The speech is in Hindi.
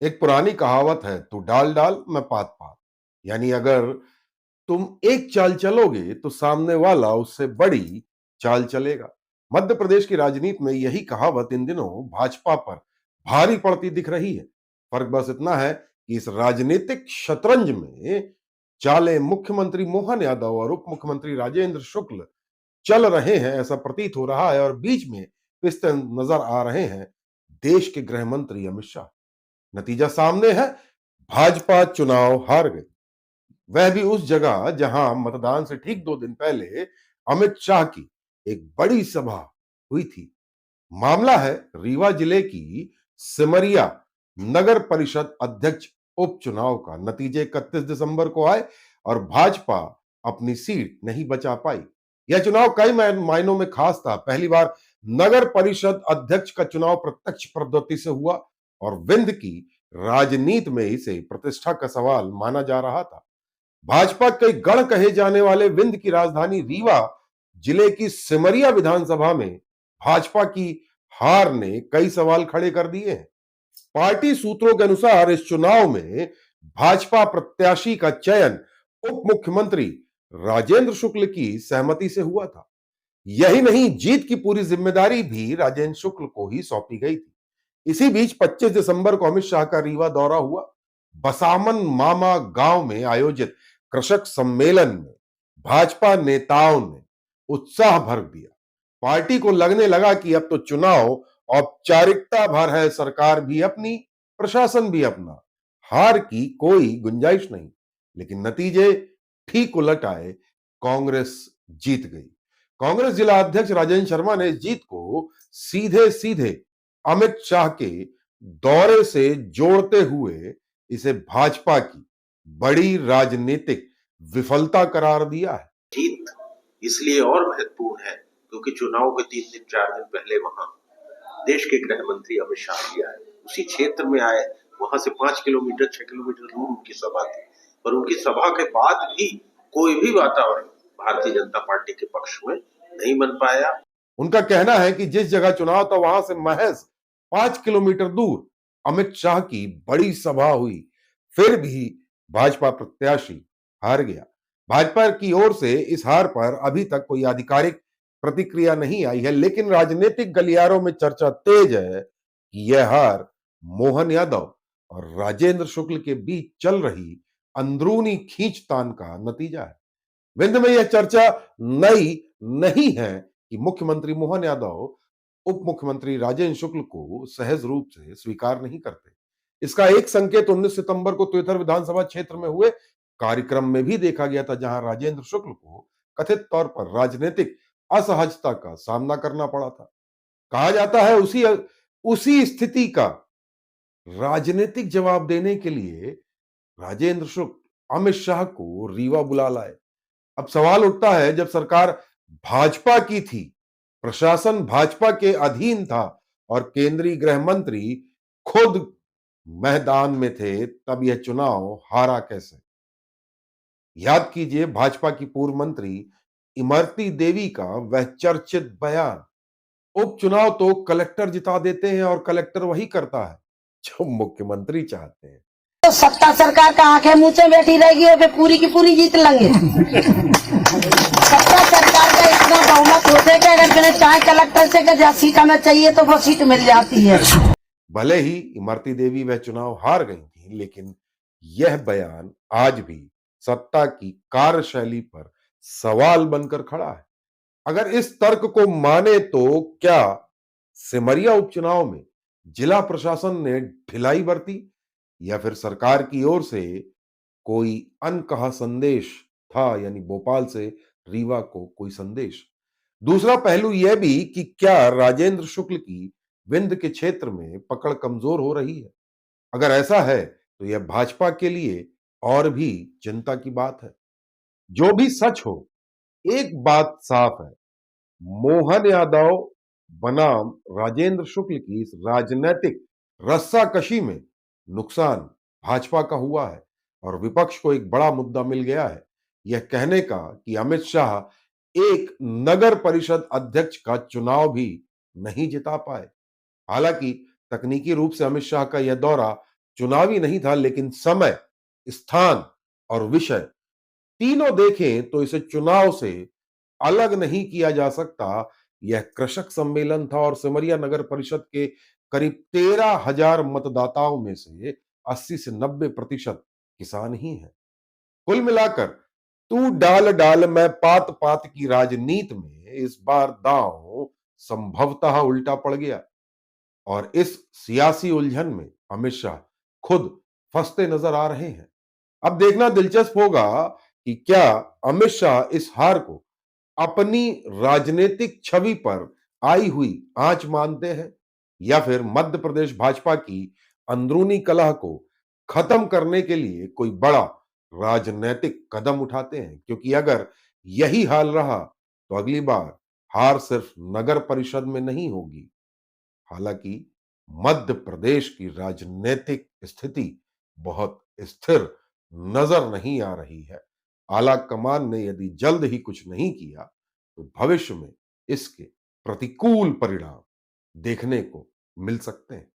एक पुरानी कहावत है, तू डाल डाल मैं पात पात। यानी अगर तुम एक चाल चलोगे तो सामने वाला उससे बड़ी चाल चलेगा। मध्य प्रदेश की राजनीति में यही कहावत इन दिनों भाजपा पर भारी पड़ती दिख रही है। फर्क बस इतना है कि इस राजनीतिक शतरंज में चाले मुख्यमंत्री मोहन यादव और उप मुख्यमंत्री राजेंद्र शुक्ल चल रहे हैं, ऐसा प्रतीत हो रहा है। और बीच में पिसते नजर आ रहे हैं देश के गृह मंत्री अमित शाह। नतीजा सामने है, भाजपा चुनाव हार गई, वह भी उस जगह जहां मतदान से ठीक 2 दिन पहले अमित शाह की एक बड़ी सभा हुई थी। मामला है रीवा जिले की सिमरिया नगर परिषद अध्यक्ष उपचुनाव का। नतीजे 31 दिसंबर को आए और भाजपा अपनी सीट नहीं बचा पाई। यह चुनाव कई मायनों में खास था। पहली बार नगर परिषद अध्यक्ष का चुनाव प्रत्यक्ष पद्धति से हुआ और विंध्य की राजनीति में इसे प्रतिष्ठा का सवाल माना जा रहा था। भाजपा के गढ़ कहे जाने वाले विंध्य की राजधानी रीवा जिले की सिमरिया विधानसभा में भाजपा की हार ने कई सवाल खड़े कर दिए हैं। पार्टी सूत्रों के अनुसार इस चुनाव में भाजपा प्रत्याशी का चयन उप मुख्यमंत्री राजेंद्र शुक्ल की सहमति से हुआ था। यही नहीं, जीत की पूरी जिम्मेदारी भी राजेंद्र शुक्ल को ही सौंपी गई थी। इसी बीच 25 दिसंबर को अमित शाह का रीवा दौरा हुआ। बसामन मामा गांव में आयोजित कृषक सम्मेलन में भाजपा नेताओं ने उत्साह भर दिया। पार्टी को लगने लगा कि अब तो चुनाव औपचारिकता भर है, सरकार भी अपनी, प्रशासन भी अपना, हार की कोई गुंजाइश नहीं। लेकिन नतीजे ठीक उलट आए, कांग्रेस जीत गई। कांग्रेस जिला अध्यक्ष राजेंद्र शर्मा ने इस जीत को सीधे सीधे अमित शाह के दौरे से जोड़ते हुए इसे भाजपा की बड़ी राजनीतिक विफलता करार दिया है। जीत इसलिए और महत्वपूर्ण है क्योंकि चुनाव के 3 दिन 4 दिन पहले वहां देश के गृह मंत्री अमित शाह भी आए, उसी क्षेत्र में आए। वहां से 5 किलोमीटर 6 किलोमीटर दूर उनकी सभा थी, पर उनकी सभा के बाद भी कोई भी वातावरण भारतीय जनता पार्टी के पक्ष में नहीं बन पाया। उनका कहना है कि जिस जगह चुनाव था वहां से महज 5 किलोमीटर दूर अमित शाह की बड़ी सभा हुई, फिर भी भाजपा प्रत्याशी हार गया। भाजपा की ओर से इस हार पर अभी तक कोई आधिकारिक प्रतिक्रिया नहीं आई है, लेकिन राजनीतिक गलियारों में चर्चा तेज है कि यह हार मोहन यादव और राजेंद्र शुक्ल के बीच चल रही अंदरूनी खींचतान का नतीजा है। विंध्य में यह चर्चा नई नहीं है कि मुख्यमंत्री मोहन यादव उप मुख्यमंत्री राजेंद्र शुक्ल को सहज रूप से स्वीकार नहीं करते। इसका एक संकेत 19 सितंबर को तुइथर विधानसभा क्षेत्र में हुए कार्यक्रम में भी देखा गया था, जहां राजेंद्र शुक्ल को कथित तौर पर राजनीतिक असहजता का सामना करना पड़ा था। कहा जाता है उसी स्थिति का राजनीतिक जवाब देने के लिए राजेंद्र शुक्ल अमित शाह को रीवा बुला लाए। अब सवाल उठता है, जब सरकार भाजपा की थी, प्रशासन भाजपा के अधीन था और केंद्रीय गृह मंत्री खुद मैदान में थे, तब यह चुनाव हारा कैसे? याद कीजिए भाजपा की पूर्व मंत्री इमरती देवी का वह चर्चित बयान, उपचुनाव तो कलेक्टर जिता देते हैं और कलेक्टर वही करता है जो मुख्यमंत्री चाहते हैं। तो सत्ता सरकार का आंखें मुंह बैठी रहेगी और पूरी की पूरी जीत लेंगे। सत्ता सरकार का इतना बहुमत होते कि अगर मैंने चाहे कलेक्टर से सीट हमें चाहिए तो वो सीट मिल जाती है। भले ही इमरती देवी वह चुनाव हार गई थी, लेकिन यह बयान आज भी सत्ता की कार्यशैली पर सवाल बनकर खड़ा है। अगर इस तर्क को माने तो क्या सिमरिया उपचुनाव में जिला प्रशासन ने ढिलाई बरती या फिर सरकार की ओर से कोई अनकहा संदेश था, यानी भोपाल से रीवा को कोई संदेश? दूसरा पहलू यह भी कि क्या राजेंद्र शुक्ल की विंध्य के क्षेत्र में पकड़ कमजोर हो रही है? अगर ऐसा है तो यह भाजपा के लिए और भी चिंता की बात है। जो भी सच हो, एक बात साफ है, मोहन यादव बनाम राजेंद्र शुक्ल की इस राजनीतिक रस्साकशी में नुकसान भाजपा का हुआ है और विपक्ष को एक बड़ा मुद्दा मिल गया है, यह कहने का कि अमित शाह एक नगर परिषद अध्यक्ष का चुनाव भी नहीं जिता पाए। हालांकि तकनीकी रूप से अमित शाह का यह दौरा चुनावी नहीं था, लेकिन समय, स्थान और विषय तीनों देखें तो इसे चुनाव से अलग नहीं किया जा सकता। यह कृषक सम्मेलन था और सिमरिया नगर परिषद के करीब 13,000 मतदाताओं में से 80 से 90% किसान ही हैं। कुल मिलाकर तू डाल डाल मैं पात पात की राजनीति में इस बार दांव संभवतः उल्टा पड़ गया और इस सियासी उलझन में अमित शाह खुद फंसते नजर आ रहे हैं। अब देखना दिलचस्प होगा कि क्या अमित शाह इस हार को अपनी राजनीतिक छवि पर आई हुई आंच मानते हैं या फिर मध्य प्रदेश भाजपा की अंदरूनी कलह को खत्म करने के लिए कोई बड़ा राजनीतिक कदम उठाते हैं, क्योंकि अगर यही हाल रहा तो अगली बार हार सिर्फ नगर परिषद में नहीं होगी। हालांकि मध्य प्रदेश की राजनीतिक स्थिति बहुत स्थिर नजर नहीं आ रही है। आला कमान ने यदि जल्द ही कुछ नहीं किया तो भविष्य में इसके प्रतिकूल परिणाम देखने को मिल सकते हैं।